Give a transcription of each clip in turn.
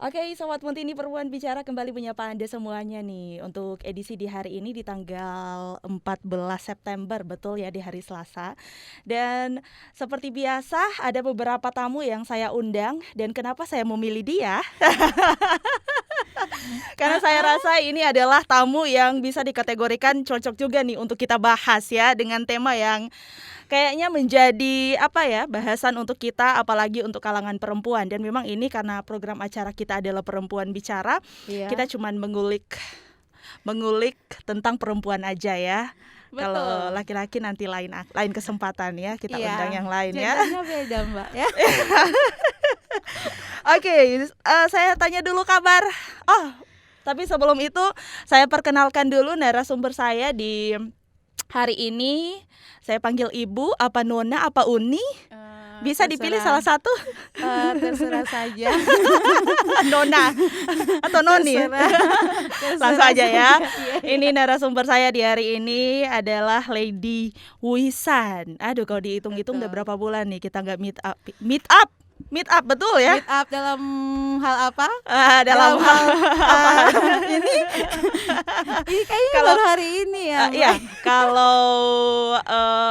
Oke, Sobat Muntini Perempuan Bicara kembali menyapa Anda semuanya nih untuk edisi di hari ini di tanggal 14 September, betul ya, di hari Selasa. Dan seperti biasa ada beberapa tamu yang saya undang, dan kenapa saya memilih dia? Karena saya rasa ini adalah tamu yang bisa dikategorikan cocok juga nih untuk kita bahas ya, dengan tema yang kayaknya menjadi bahasan untuk kita, apalagi untuk kalangan perempuan. Dan memang ini karena program acara kita adalah Perempuan Bicara, kita cuman mengulik tentang perempuan aja ya. Betul. Kalau laki-laki nanti lain kesempatan ya, kita undang yang lain ya. Gendangnya beda Mbak ya. Oke, saya tanya dulu kabar. Tapi sebelum itu saya perkenalkan dulu narasumber saya di hari ini. Saya panggil Ibu, apa Nona, apa Uni? Bisa dipilih salah satu. Terserah saja. Nona atau Noni? Langsung aja ya. Ini narasumber saya di hari ini adalah Lady Wisan. Aduh, kalau dihitung-hitung udah berapa bulan nih kita nggak meet up, betul ya? Meet up dalam hal apa? Dalam hal ini kayaknya kalau hari ini ya. Iya, kalau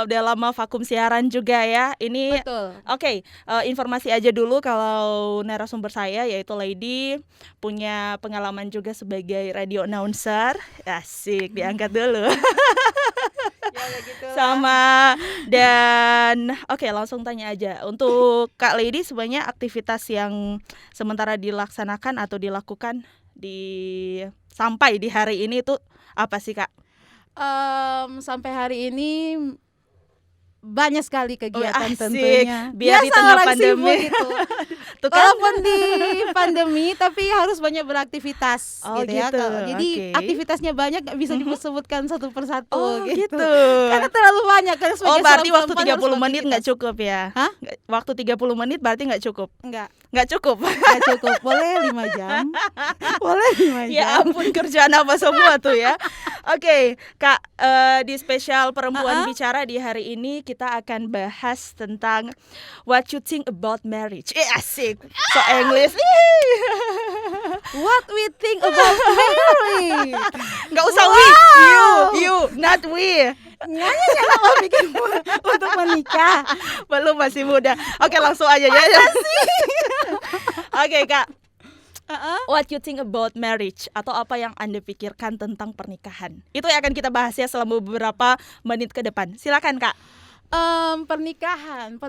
dalam vakum siaran juga ya. Ini betul. Oke, informasi aja dulu kalau narasumber saya yaitu Lady punya pengalaman juga sebagai radio announcer. Asik, diangkat dulu. Ya begitu. Sama dan oke, langsung tanya aja. Untuk Kak Lady sebenarnya aktivitas yang sementara dilaksanakan atau dilakukan sampai di hari ini itu apa sih Kak? Sampai hari ini banyak sekali kegiatan tentunya. Biar di tengah pandemi gitu. Walaupun di pandemi tapi harus banyak beraktivitas gitu ya. Jadi aktivitasnya banyak, gak bisa disebutkan satu persatu gitu. Karena terlalu banyak kan. Berarti waktu 30 menit gak cukup ya? Hah? Waktu 30 menit berarti gak cukup? Gak cukup? Gak cukup, boleh 5 jam. Boleh 5 jam. Ya ampun, kerjaan apa semua tuh ya. Oke, Kak, di spesial Perempuan Bicara di hari ini kita akan bahas tentang what you think about marriage. Asik, so English. What we think about marriage. Gak usah you, not we. Jangan mau bikin untuk menikah. Belum, masih muda. Oke, langsung aja ya. Oke, Kak. What you think about marriage, atau apa yang Anda pikirkan tentang pernikahan? Itu yang akan kita bahas ya selama beberapa menit ke depan. Silakan Kak. Pernikahan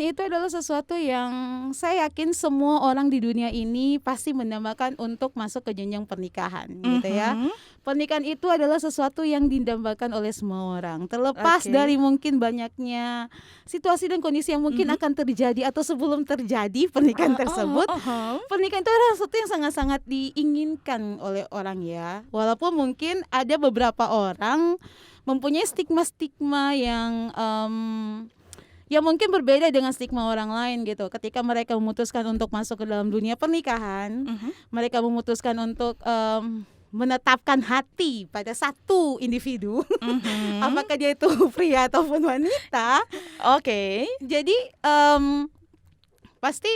itu adalah sesuatu yang saya yakin semua orang di dunia ini pasti mendambakan untuk masuk ke jenjang pernikahan, gitu ya. Pernikahan itu adalah sesuatu yang didambakan oleh semua orang, terlepas dari mungkin banyaknya situasi dan kondisi yang mungkin akan terjadi atau sebelum terjadi pernikahan tersebut. Pernikahan itu adalah sesuatu yang sangat-sangat diinginkan oleh orang ya. Walaupun mungkin ada beberapa orang mempunyai stigma-stigma yang mungkin berbeda dengan stigma orang lain gitu. Ketika mereka memutuskan untuk masuk ke dalam dunia pernikahan, mereka memutuskan untuk menetapkan hati pada satu individu, apakah dia itu pria ataupun wanita. Jadi pasti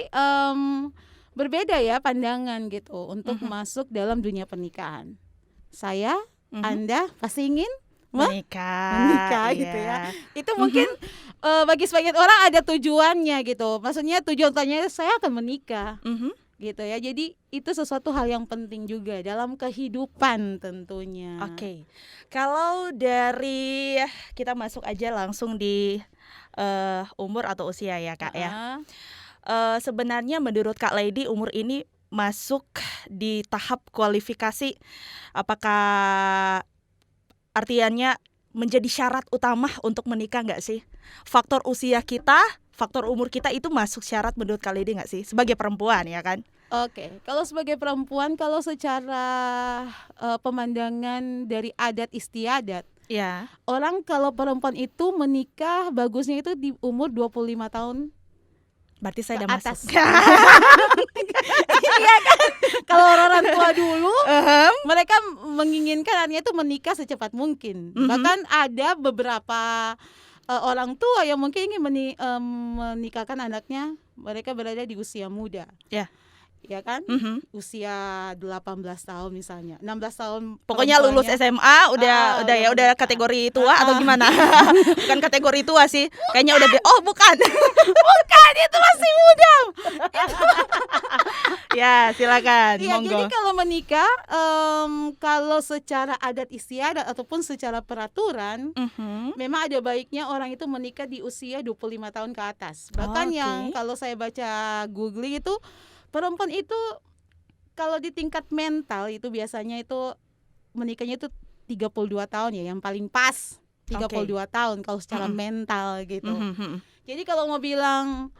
berbeda ya pandangan gitu untuk masuk dalam dunia pernikahan. Saya, Anda pasti ingin menikah gitu ya. Itu mungkin bagi sebagian orang ada tujuannya gitu. Maksudnya tujuan utamanya saya akan menikah. Gitu ya. Jadi itu sesuatu hal yang penting juga dalam kehidupan tentunya. Kalau dari kita masuk aja langsung di umur atau usia ya Kak ya. Sebenarnya menurut Kak Lady umur ini masuk di tahap kualifikasi, apakah artiannya menjadi syarat utama untuk menikah nggak sih? Faktor usia kita, faktor umur kita itu masuk syarat menurut Kak Lady nggak sih? Sebagai perempuan ya kan? Kalau sebagai perempuan, kalau secara pemandangan dari adat istiadat, ya, orang kalau perempuan itu menikah bagusnya itu di umur 25 tahun. Berarti saya udah atas. masuk. Iya kan? Kalau orang tua dulu, mereka menginginkan artinya itu menikah secepat mungkin. Bahkan ada beberapa orang tua yang mungkin ingin menikahkan anaknya, mereka berada di usia muda. ya kan? Usia 18 tahun misalnya, 16 tahun Pokoknya lulus SMA udah menikah. kategori tua atau gimana? Bukan kategori tua sih. Kayaknya udah bukan. Bukan, itu masih muda. Ya, silakan. Iya, Monggo. jadi kalau menikah, kalau secara adat istiadat ataupun secara peraturan, memang ada baiknya orang itu menikah di usia 25 tahun ke atas. Bahkan yang kalau saya baca googling itu, perempuan itu kalau di tingkat mental itu biasanya itu menikahnya itu 32 tahun ya, yang paling pas 32 tahun kalau secara mental gitu. Jadi kalau mau bilang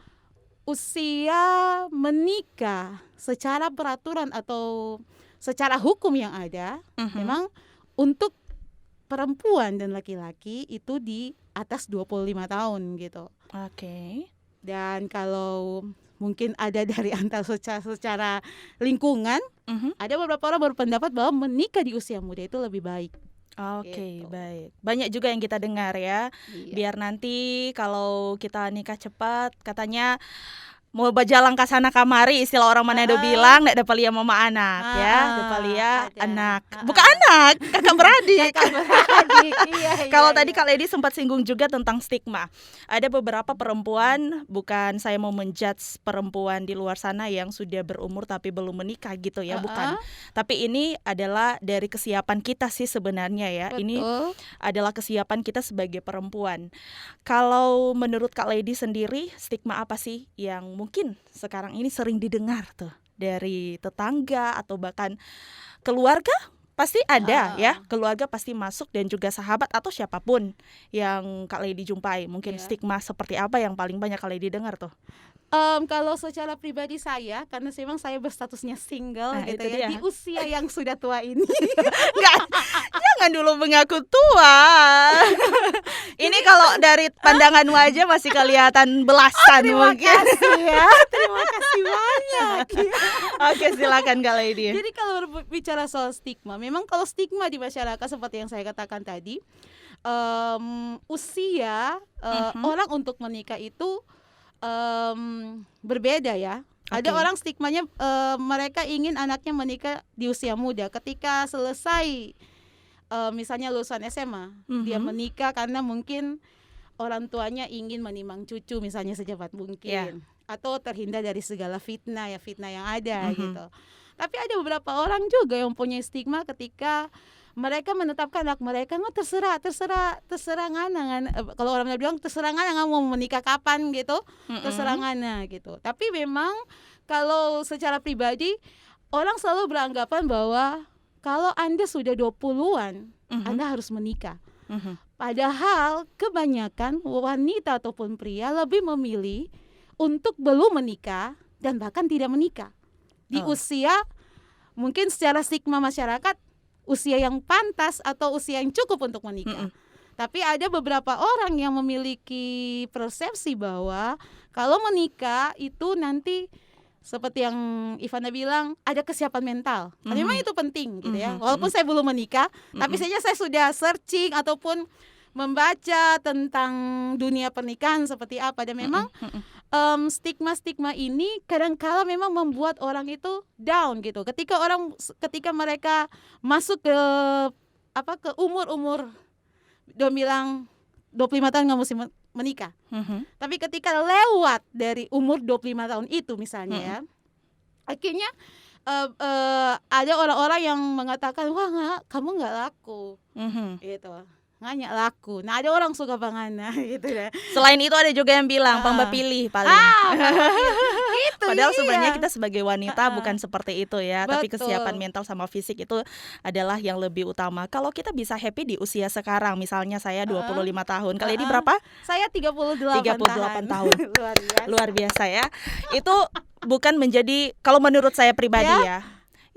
usia menikah secara peraturan atau secara hukum yang ada, memang untuk perempuan dan laki-laki itu di atas 25 tahun gitu. Dan kalau mungkin ada dari antar secara lingkungan, ada beberapa orang berpendapat bahwa menikah di usia muda itu lebih baik. Gitu. Baik. Banyak juga yang kita dengar ya. Biar nanti kalau kita nikah cepat, katanya mau bajalang ke sana kamari, istilah orang Manado bilang ndak dapat lihat mama anak ya, dapat lihat anak. Bukan anak, kakak beradik. Iya, Kalau tadi Kak Lady sempat singgung juga tentang stigma. Ada beberapa perempuan, bukan saya mau menjudge perempuan di luar sana yang sudah berumur tapi belum menikah gitu ya, bukan. Tapi ini adalah dari kesiapan kita sih sebenarnya ya. Betul. Ini adalah kesiapan kita sebagai perempuan. Kalau menurut Kak Lady sendiri, stigma apa sih yang mungkin sekarang ini sering didengar tuh dari tetangga atau bahkan keluarga? Pasti ada ya, keluarga pasti masuk dan juga sahabat atau siapapun yang Kak Lady jumpai. Mungkin stigma seperti apa yang paling banyak Kak Lady dengar tuh? Kalau secara pribadi saya, karena memang saya berstatusnya single gitu ya, di usia yang sudah tua ini. Jangan dulu mengaku tua. Ini kalau dari pandangan wajah masih kelihatan belasan mungkin. Terima kasih ya, terima kasih banyak. Oke, silakan Kak Lady. Jadi kalau berbicara soal stigma, memang kalau stigma di masyarakat seperti yang saya katakan tadi, usia orang untuk menikah itu berbeda ya. Ada orang stigmanya mereka ingin anaknya menikah di usia muda. Ketika selesai misalnya lulusan SMA, dia menikah karena mungkin orang tuanya ingin menimang cucu misalnya secepat mungkin, atau terhindar dari segala fitnah yang ada gitu. Tapi ada beberapa orang juga yang punya stigma ketika mereka menetapkan anak mereka terserah ngana. Kalau orang bilang terserah ngana mau menikah kapan gitu, terserah ngana gitu. Tapi memang kalau secara pribadi orang selalu beranggapan bahwa kalau Anda sudah 20-an, Anda harus menikah. Padahal kebanyakan wanita ataupun pria lebih memilih untuk belum menikah dan bahkan tidak menikah di usia mungkin secara stigma masyarakat usia yang pantas atau usia yang cukup untuk menikah. Tapi ada beberapa orang yang memiliki persepsi bahwa kalau menikah itu nanti seperti yang Ivana bilang ada kesiapan mental. Memang itu penting gitu ya. Walaupun saya belum menikah, tapi saja saya sudah searching ataupun membaca tentang dunia pernikahan seperti apa, dan memang stigma-stigma ini kadang-kala memang membuat orang itu down gitu. Ketika mereka masuk ke umur dia bilang 25 tahun nggak mesti menikah. Tapi ketika lewat dari umur 25 tahun itu misalnya ya, akhirnya ada orang-orang yang mengatakan wah kamu nggak laku gitu. Nggak laku. Nah ada orang suka bangana gitu ya. Selain itu ada juga yang bilang pamba pilih paling. Itu padahal sebenarnya kita sebagai wanita bukan seperti itu ya. Betul. Tapi kesiapan mental sama fisik itu adalah yang lebih utama. Kalau kita bisa happy di usia sekarang, misalnya saya 25 tahun. Kali ini berapa? Saya 38 tahun. Luar biasa ya. Itu bukan menjadi, kalau menurut saya pribadi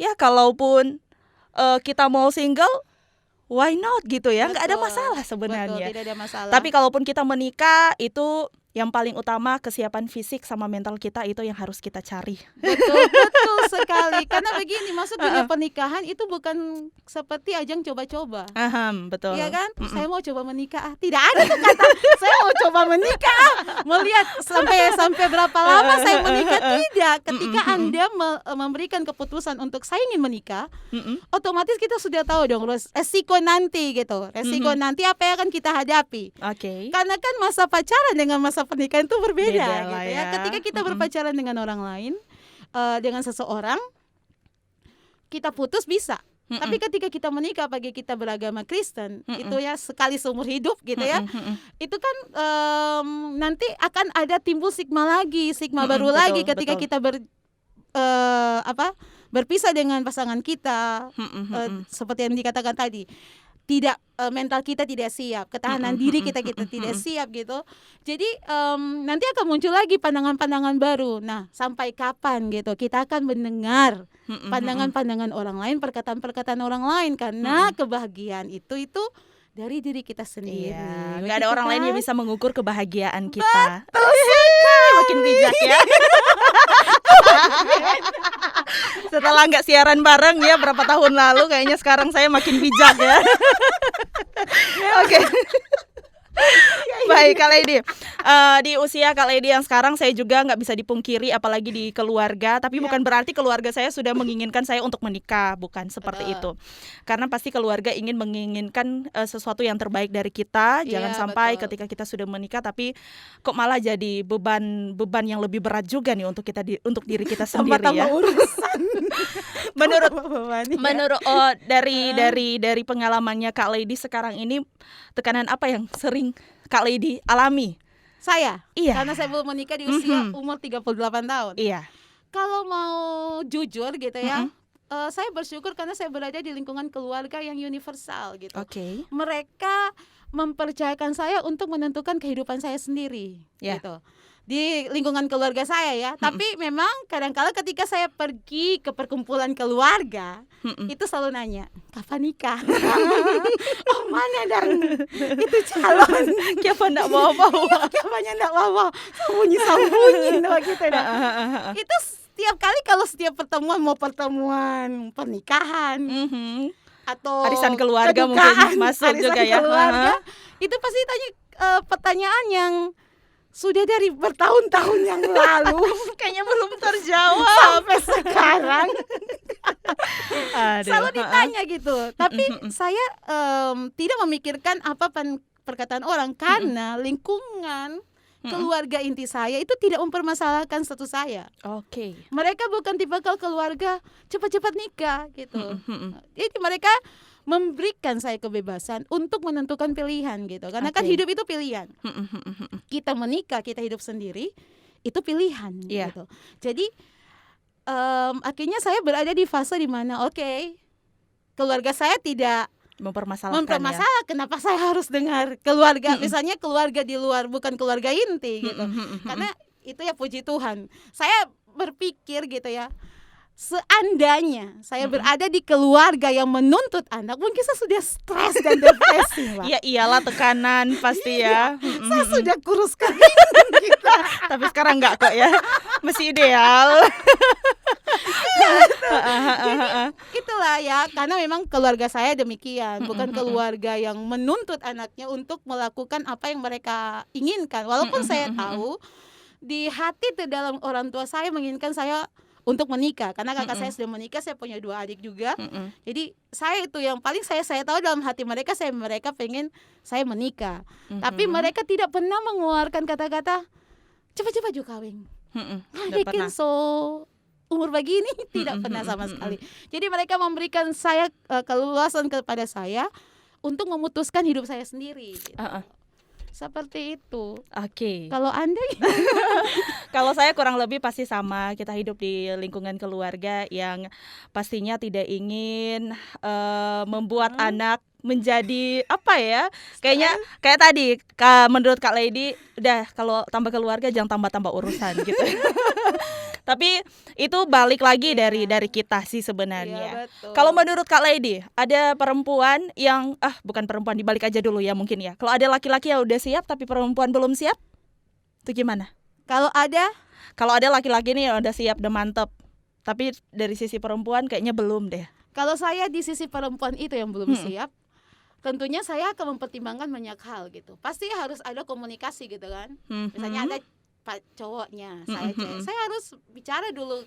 ya kalaupun kita mau single, why not gitu ya, nggak ada masalah sebenarnya. Betul, tidak ada masalah. Tapi kalaupun kita menikah itu yang paling utama kesiapan fisik sama mental kita itu yang harus kita cari. Betul sekali. Karena begini, masuk dunia pernikahan itu bukan seperti ajang coba-coba. Betul. Iya kan? Saya mau coba menikah. Tidak ada tuh kata saya mau coba menikah. Melihat sampai berapa lama saya menikah, tidak. Ketika Anda memberikan keputusan untuk saya ingin menikah, otomatis kita sudah tahu dong resiko nanti gitu. Resiko nanti apa yang akan kita hadapi. Oke. Karena kan masa pacaran dengan masa pernikahan itu berbeda Beda lah gitu ya. ya. Ketika kita berpacaran dengan orang lain, dengan seseorang, kita putus bisa. Tapi ketika kita menikah, bagi kita beragama Kristen, itu ya sekali seumur hidup gitu ya. Itu kan nanti akan ada timbul sigma baru betul, lagi ketika betul. kita berpisah dengan pasangan kita. Seperti yang dikatakan tadi, tidak mental kita tidak siap, ketahanan diri kita tidak siap gitu. Jadi nanti akan muncul lagi pandangan-pandangan baru. Nah, sampai kapan gitu kita akan mendengar pandangan-pandangan orang lain, perkataan-perkataan orang lain, karena kebahagiaan itu dari diri kita sendiri. Iya, nggak ada orang lain yang bisa mengukur kebahagiaan kita. Betul sekali. Makin bijak ya. Setelah nggak siaran bareng ya berapa tahun lalu, kayaknya sekarang saya makin bijak ya. Oke. Baik Kak Lady, di usia Kak Lady yang sekarang saya juga nggak bisa dipungkiri, apalagi di keluarga. Tapi bukan berarti keluarga saya sudah menginginkan saya untuk menikah, bukan seperti itu. Karena pasti keluarga menginginkan sesuatu yang terbaik dari kita. Jangan sampai ketika kita sudah menikah tapi kok malah jadi beban yang lebih berat juga nih untuk diri kita sendiri ya. Urusan. Menurut dari pengalamannya Kak Lady sekarang ini, tekanan apa yang sering Kak Lady alami? Saya? Iya. Karena saya belum menikah di usia umur 38 tahun. Iya. Kalau mau jujur gitu ya, saya bersyukur karena saya berada di lingkungan keluarga yang universal gitu. Oke. Mereka mempercayakan saya untuk menentukan kehidupan saya sendiri gitu. Di lingkungan keluarga saya ya. Tapi memang kadang-kala ketika saya pergi ke perkumpulan keluarga, itu selalu nanya, kapan nikah? Oh mana dan itu calon? Siapa ndak bawa-bawa? Kapannya ndak bawa? Sambunyi gitu dah. Itu setiap kali kalau setiap pertemuan, mau pertemuan pernikahan atau arisan keluarga kedukaan, mungkin masuk juga ya. Keluarga, itu pasti tanya pertanyaan yang sudah dari bertahun-tahun yang lalu Kayaknya belum terjawab sampai sekarang. Aduh, Selalu ditanya gitu. Tapi saya tidak memikirkan apa perkataan orang, karena lingkungan keluarga inti saya itu tidak mempermasalahkan status saya. Oke. Mereka bukan tipikal keluarga cepat-cepat nikah gitu. Jadi mereka memberikan saya kebebasan untuk menentukan pilihan gitu. Karena kan hidup itu pilihan. Kita menikah, kita hidup sendiri, itu pilihan gitu. Jadi akhirnya saya berada di fase di mana keluarga saya tidak mempermasalahkan kenapa saya harus dengar keluarga, misalnya keluarga di luar, bukan keluarga inti gitu. Karena itu ya puji Tuhan. Saya berpikir gitu ya, seandainya saya berada di keluarga yang menuntut anak, mungkin saya sudah stres dan depresi. Iya iyalah, tekanan pasti ya. Saya sudah kurus sekali gitu. Tapi sekarang enggak kok ya, masih ideal. Jadi itulah ya, karena memang keluarga saya demikian, bukan keluarga yang menuntut anaknya untuk melakukan apa yang mereka inginkan. Walaupun saya tahu di hati terdalam orang tua saya menginginkan saya untuk menikah, karena kakak saya sudah menikah, saya punya 2 adik juga. Jadi saya itu yang paling saya tahu dalam hati mereka pengen saya menikah. Tapi mereka tidak pernah mengeluarkan kata-kata cepat-cepat juga kawin. Bikin umur begini, tidak pernah sama sekali. Jadi mereka memberikan saya keleluasan kepada saya untuk memutuskan hidup saya sendiri gitu. Seperti itu. Oke. Kalau Anda? Kalau saya kurang lebih pasti sama. Kita hidup di lingkungan keluarga yang pastinya tidak ingin membuat anak menjadi apa ya? Kayaknya kayak tadi menurut Kak Lady, udah kalau tambah keluarga jangan tambah-tambah urusan gitu. Tapi itu balik lagi dari kita sih sebenarnya. Kalau menurut Kak Lady, ada perempuan yang bukan perempuan, dibalik aja dulu ya mungkin ya. Kalau ada laki-laki yang udah siap tapi perempuan belum siap? Itu gimana? Kalau ada laki-laki nih udah siap, udah mantep, tapi dari sisi perempuan kayaknya belum deh. Kalau saya di sisi perempuan itu yang belum siap, tentunya saya akan mempertimbangkan banyak hal gitu. Pasti harus ada komunikasi gitu kan. Misalnya ada cowoknya, saya cewek, saya harus bicara dulu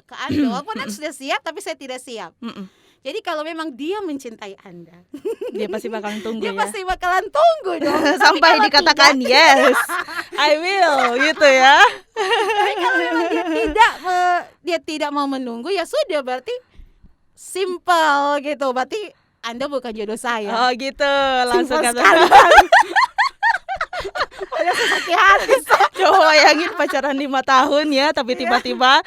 ke Anda. Walaupun Anda sudah siap, tapi saya tidak siap. Jadi kalau memang dia mencintai Anda, dia pasti bakalan tunggu dia ya. pasti bakalan tunggu dong. Sampai dikatakan yes, I will gitu ya. Tapi kalau memang dia tidak mau menunggu, ya sudah, berarti simple gitu. Berarti Anda bukan jodoh saya. Oh gitu, langsung Simple kata. Udah sakit hati. Coba bayangin pacaran 5 tahun ya, tapi tiba-tiba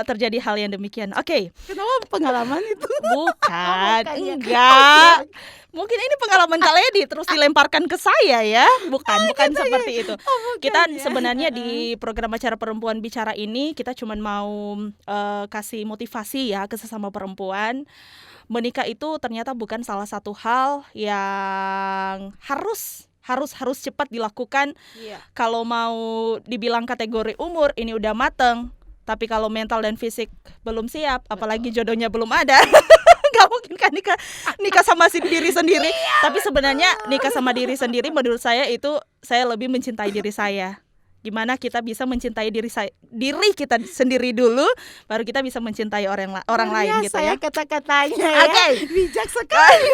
terjadi hal yang demikian. Oke. Kenapa pengalaman itu? Bukan, ya. enggak. Mungkin ini pengalaman Kak Lady terus dilemparkan ke saya ya. Bukan seperti itu. Kita sebenarnya di program acara Perempuan Bicara ini kita cuma mau kasih motivasi ya ke sesama perempuan. Menikah itu ternyata bukan salah satu hal yang harus cepat dilakukan. Kalau mau dibilang kategori umur ini udah mateng, tapi kalau mental dan fisik belum siap, apalagi jodohnya belum ada, nggak mungkin kan nikah sama diri sendiri. Tapi sebenarnya nikah sama diri sendiri menurut saya itu saya lebih mencintai diri saya. Gimana kita bisa mencintai diri kita sendiri dulu, baru kita bisa mencintai orang lain gitu ya. Kata-katanya ya. Bijak sekali.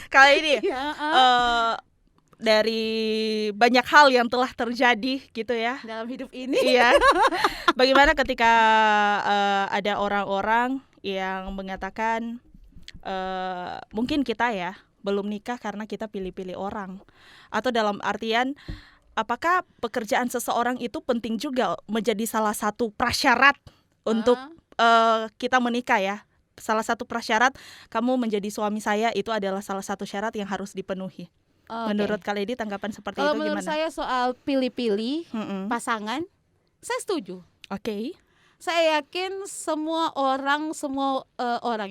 Kali ini dari banyak hal yang telah terjadi gitu ya dalam hidup ini. Iya. Bagaimana ketika ada orang-orang yang mengatakan mungkin kita ya belum nikah karena kita pilih-pilih orang, atau dalam artian apakah pekerjaan seseorang itu penting juga menjadi salah satu prasyarat untuk kita menikah ya. Salah satu prasyarat kamu menjadi suami saya itu adalah salah satu syarat yang harus dipenuhi. Menurut Kak Lady tanggapan seperti itu gimana? Kalau menurut saya soal pilih-pilih pasangan, saya setuju. Oke. Saya yakin semua orang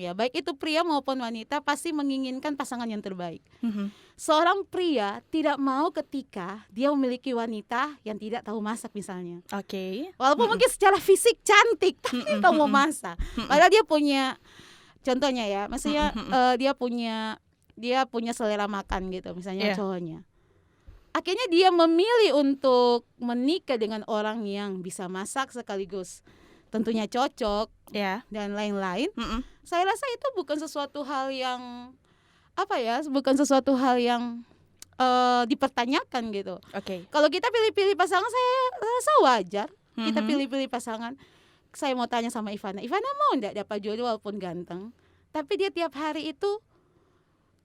ya, baik itu pria maupun wanita, pasti menginginkan pasangan yang terbaik. Seorang pria tidak mau ketika dia memiliki wanita yang tidak tahu masak misalnya. Walaupun mungkin secara fisik cantik, tapi tahu mau masak. Padahal dia punya, contohnya ya, maksudnya dia punya selera makan gitu, misalnya cowoknya. Akhirnya dia memilih untuk menikah dengan orang yang bisa masak sekaligus tentunya cocok dan lain-lain. Saya rasa itu bukan sesuatu hal yang bukan sesuatu hal yang dipertanyakan gitu. Kalau kita pilih-pilih pasangan, saya rasa wajar. Kita pilih-pilih pasangan. Saya mau tanya sama Ivana mau enggak dapat jodoh walaupun ganteng, tapi dia tiap hari itu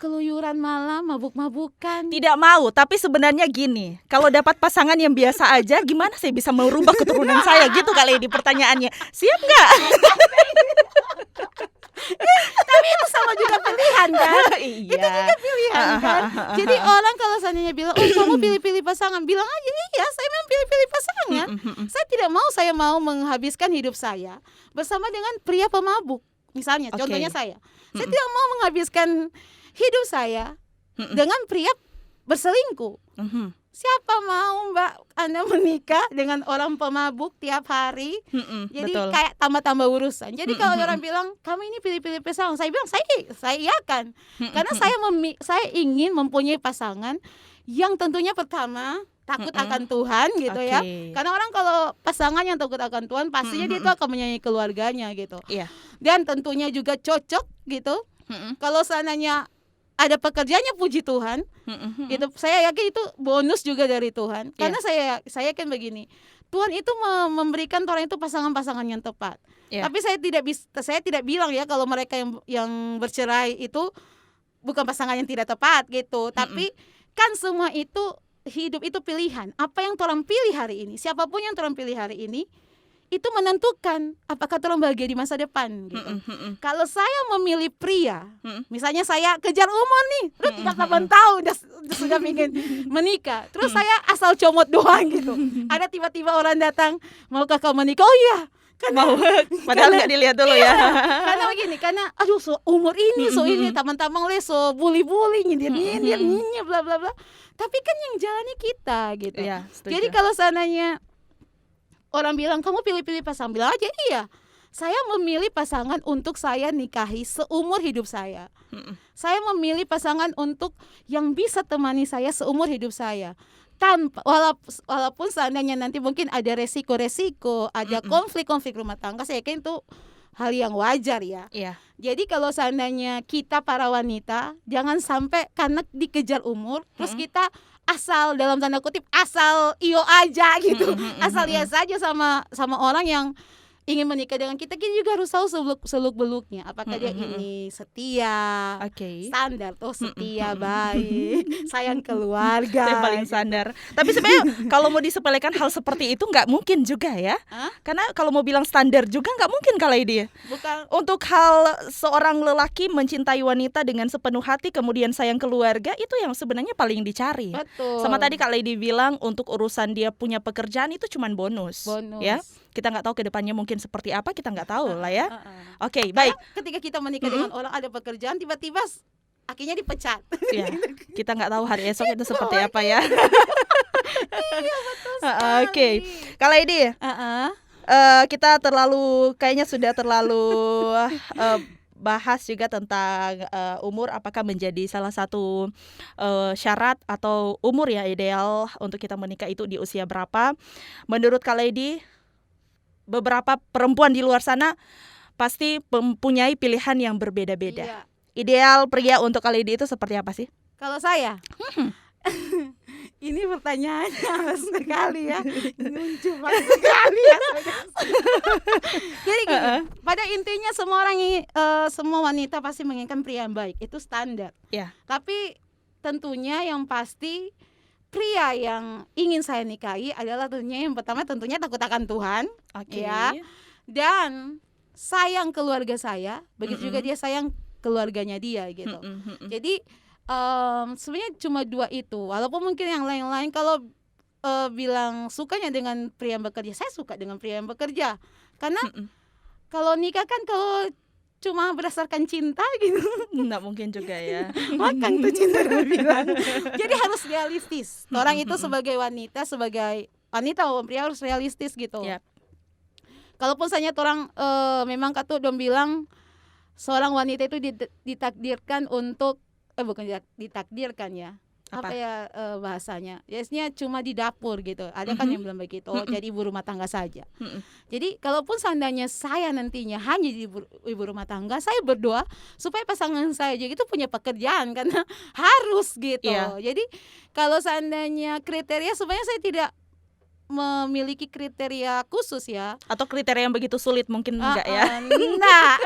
keluyuran malam, mabuk-mabukan? Tidak mau, tapi sebenarnya gini, kalau dapat pasangan yang biasa aja, gimana saya bisa merubah keturunan saya gitu kali di pertanyaannya. Siap nggak? Tapi itu sama juga pilihan kan? Iya. Itu juga pilihan kan? Jadi orang kalau seandainya bilang, kamu pilih-pilih pasangan, bilang aja, iya saya memang pilih-pilih pasangan. Saya mau menghabiskan hidup saya bersama dengan pria pemabuk. Misalnya, contohnya saya tidak mau menghabiskan hidup saya dengan pria berselingkuh. Siapa mau Mbak Anda menikah dengan orang pemabuk tiap hari? Jadi betul. Kayak tambah-tambah urusan. Jadi kalau orang bilang kamu ini pilih-pilih pasangan, saya bilang saya iyakan. Karena saya ingin mempunyai pasangan yang tentunya pertama takut akan Tuhan gitu ya. Karena orang kalau pasangan yang takut akan Tuhan, pastinya dia itu akan menyayangi keluarganya gitu. Dan tentunya juga cocok gitu. Kalau seandainya ada pekerjaannya, puji Tuhan, gitu. Saya yakin itu bonus juga dari Tuhan. Karena saya yakin begini, Tuhan itu memberikan orang itu pasangan-pasangan yang tepat. Tapi saya tidak bilang ya kalau mereka yang bercerai itu bukan pasangan yang tidak tepat gitu. Tapi kan semua itu hidup itu pilihan. Apa yang orang pilih hari ini, siapapun yang orang pilih hari ini, itu menentukan apakah orang bahagia di masa depan gitu. Kalau saya memilih pria, misalnya saya kejar umur nih, 38 tahun sudah ingin menikah, terus saya asal comot doang gitu. Ada tiba-tiba orang datang, maukah kau menikah? Oh iya, Mau padahal nggak dilihat dulu ya. Karena begini, karena aduh umur ini ini teman-teman so bully-bully nyindir bla bla bla. Tapi kan yang jalani kita gitu. Iya, setuju. Jadi kalau seandainya orang bilang kamu pilih-pilih pasangan, bilang aja iya. Saya memilih pasangan untuk saya nikahi seumur hidup saya. Saya memilih pasangan untuk yang bisa temani saya seumur hidup saya. Tanpa walaupun seandainya nanti mungkin ada resiko-resiko, ada konflik-konflik rumah tangga, saya yakin itu hal yang wajar ya. Iya. Jadi kalau seandainya kita para wanita jangan sampai karena dikejar umur terus kita asal dalam tanda kutip asal iyo aja gitu. Asal iya saja sama orang yang ingin menikah dengan kita juga harus tahu seluk-beluknya. Apakah dia ini setia, standar tuh setia, baik, sayang keluarga. Yang paling standar. Tapi sebenarnya kalau mau disepelekan hal seperti itu nggak mungkin juga ya. Karena kalau mau bilang standar juga nggak mungkin kalau dia. Bukan. Untuk hal seorang lelaki mencintai wanita dengan sepenuh hati kemudian sayang keluarga itu yang sebenarnya paling dicari. Betul. Sama tadi Kak Lady bilang untuk urusan dia punya pekerjaan itu cuman bonus. Ya. Kita nggak tahu kedepannya mungkin seperti apa, kita nggak tahu lah ya. Oke, baik. Ketika kita menikah dengan orang ada pekerjaan, tiba-tiba akhirnya dipecat. Ya, kita nggak tahu hari esok itu seperti apa ya. Iya, betul sekali. Oke, Kak Lady, kita kayaknya sudah terlalu bahas juga tentang umur, apakah menjadi salah satu syarat atau umur ya ideal untuk kita menikah itu di usia berapa. Menurut Kak Lady, beberapa perempuan di luar sana pasti mempunyai pilihan yang berbeda-beda. Iya. Ideal pria untuk Kak Lady itu seperti apa sih? Kalau saya? Ini pertanyaannya sekali ya. Cuma sekali ya. Jadi gini, pada intinya semua wanita pasti menginginkan pria yang baik, itu standar. Ya. Tapi tentunya yang pasti pria yang ingin saya nikahi adalah yang pertama tentunya takut akan Tuhan, ya, dan sayang keluarga saya, begitu juga dia sayang keluarganya dia gitu. Jadi sebenarnya cuma dua itu. Walaupun mungkin yang lain-lain kalau bilang sukanya dengan pria yang bekerja, saya suka dengan pria yang bekerja. Karena kalau nikah kan kalau cuma berdasarkan cinta gitu nggak mungkin juga ya. Makan tuh cinta bilang. Jadi harus realistis. Orang itu sebagai wanita maupun pria harus realistis gitu. Yep. Kalaupun misalnya orang memang kata dong bilang seorang wanita itu ditakdirkan untuk bukan ditakdirkan ya. Apa ya bahasanya? Biasanya cuma di dapur gitu. Ada kan yang bilang begitu. Jadi ibu rumah tangga saja. Jadi kalaupun seandainya saya nantinya hanya jadi ibu rumah tangga, saya berdoa supaya pasangan saya juga itu punya pekerjaan karena harus gitu. Yeah. Jadi kalau seandainya kriteria sebenarnya saya tidak memiliki kriteria khusus ya. Atau kriteria yang begitu sulit mungkin enggak ya? Enggak.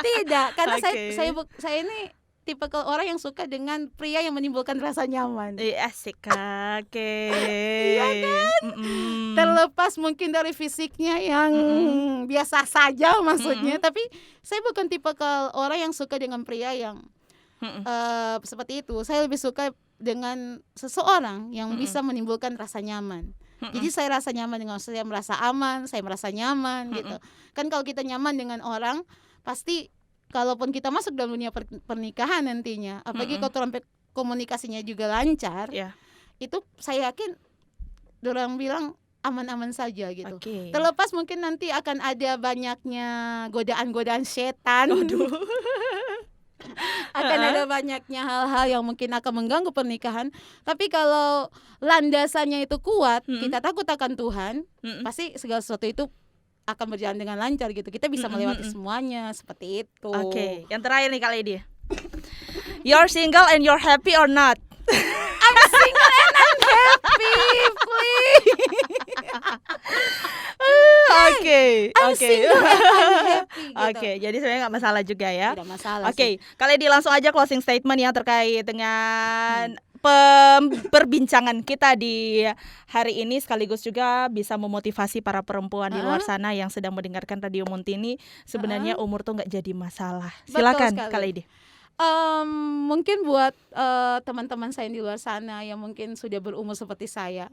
Tidak, karena saya ini tipe orang yang suka dengan pria yang menimbulkan rasa nyaman. Asik, oke. Iya kan? Terlepas mungkin dari fisiknya yang biasa saja maksudnya, tapi saya bukan tipe orang yang suka dengan pria yang seperti itu. Saya lebih suka dengan seseorang yang bisa menimbulkan rasa nyaman. Jadi saya rasa nyaman dengan saya, merasa aman, saya merasa nyaman gitu. Kan kalau kita nyaman dengan orang, pasti kalaupun kita masuk dalam dunia pernikahan nantinya, apalagi kalau sampai komunikasinya juga lancar, itu saya yakin orang bilang aman-aman saja gitu. Terlepas mungkin nanti akan ada banyaknya godaan-godaan setan. Akan ada banyaknya hal-hal yang mungkin akan mengganggu pernikahan. Tapi kalau landasannya itu kuat, kita takut akan Tuhan, pasti segala sesuatu itu akan berjalan dengan lancar gitu. Kita bisa melewati semuanya seperti itu. Oke, yang terakhir nih Kak Lady. You're single and you're happy or not? I'm single and I'm happy, please. Oke, jadi sebenarnya nggak masalah juga ya. Tidak masalah. Oke, Kak Lady langsung aja closing statement ya terkait dengan perbincangan kita di hari ini, sekaligus juga bisa memotivasi para perempuan di luar sana yang sedang mendengarkan Radio Muntini. Sebenarnya umur tuh nggak jadi masalah. Silakan Kak Lady. Mungkin buat teman-teman saya di luar sana yang mungkin sudah berumur seperti saya,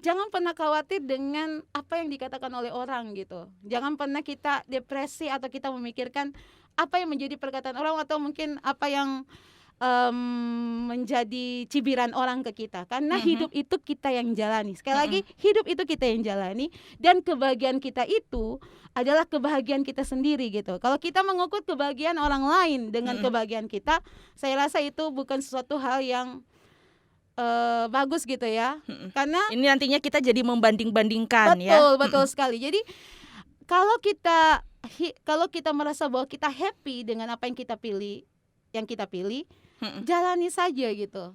jangan pernah khawatir dengan apa yang dikatakan oleh orang gitu. Jangan pernah kita depresi atau kita memikirkan apa yang menjadi perkataan orang atau mungkin apa yang menjadi cibiran orang ke kita. Karena hidup itu kita yang jalani. Sekali lagi, hidup itu kita yang jalani, dan kebahagiaan kita itu adalah kebahagiaan kita sendiri gitu. Kalau kita mengukur kebahagiaan orang lain dengan kebahagiaan kita, saya rasa itu bukan sesuatu hal yang bagus gitu ya. Karena ini nantinya kita jadi membanding-bandingkan betul sekali. Jadi kalau kita merasa bahwa kita happy dengan apa yang kita pilih, jalani saja gitu.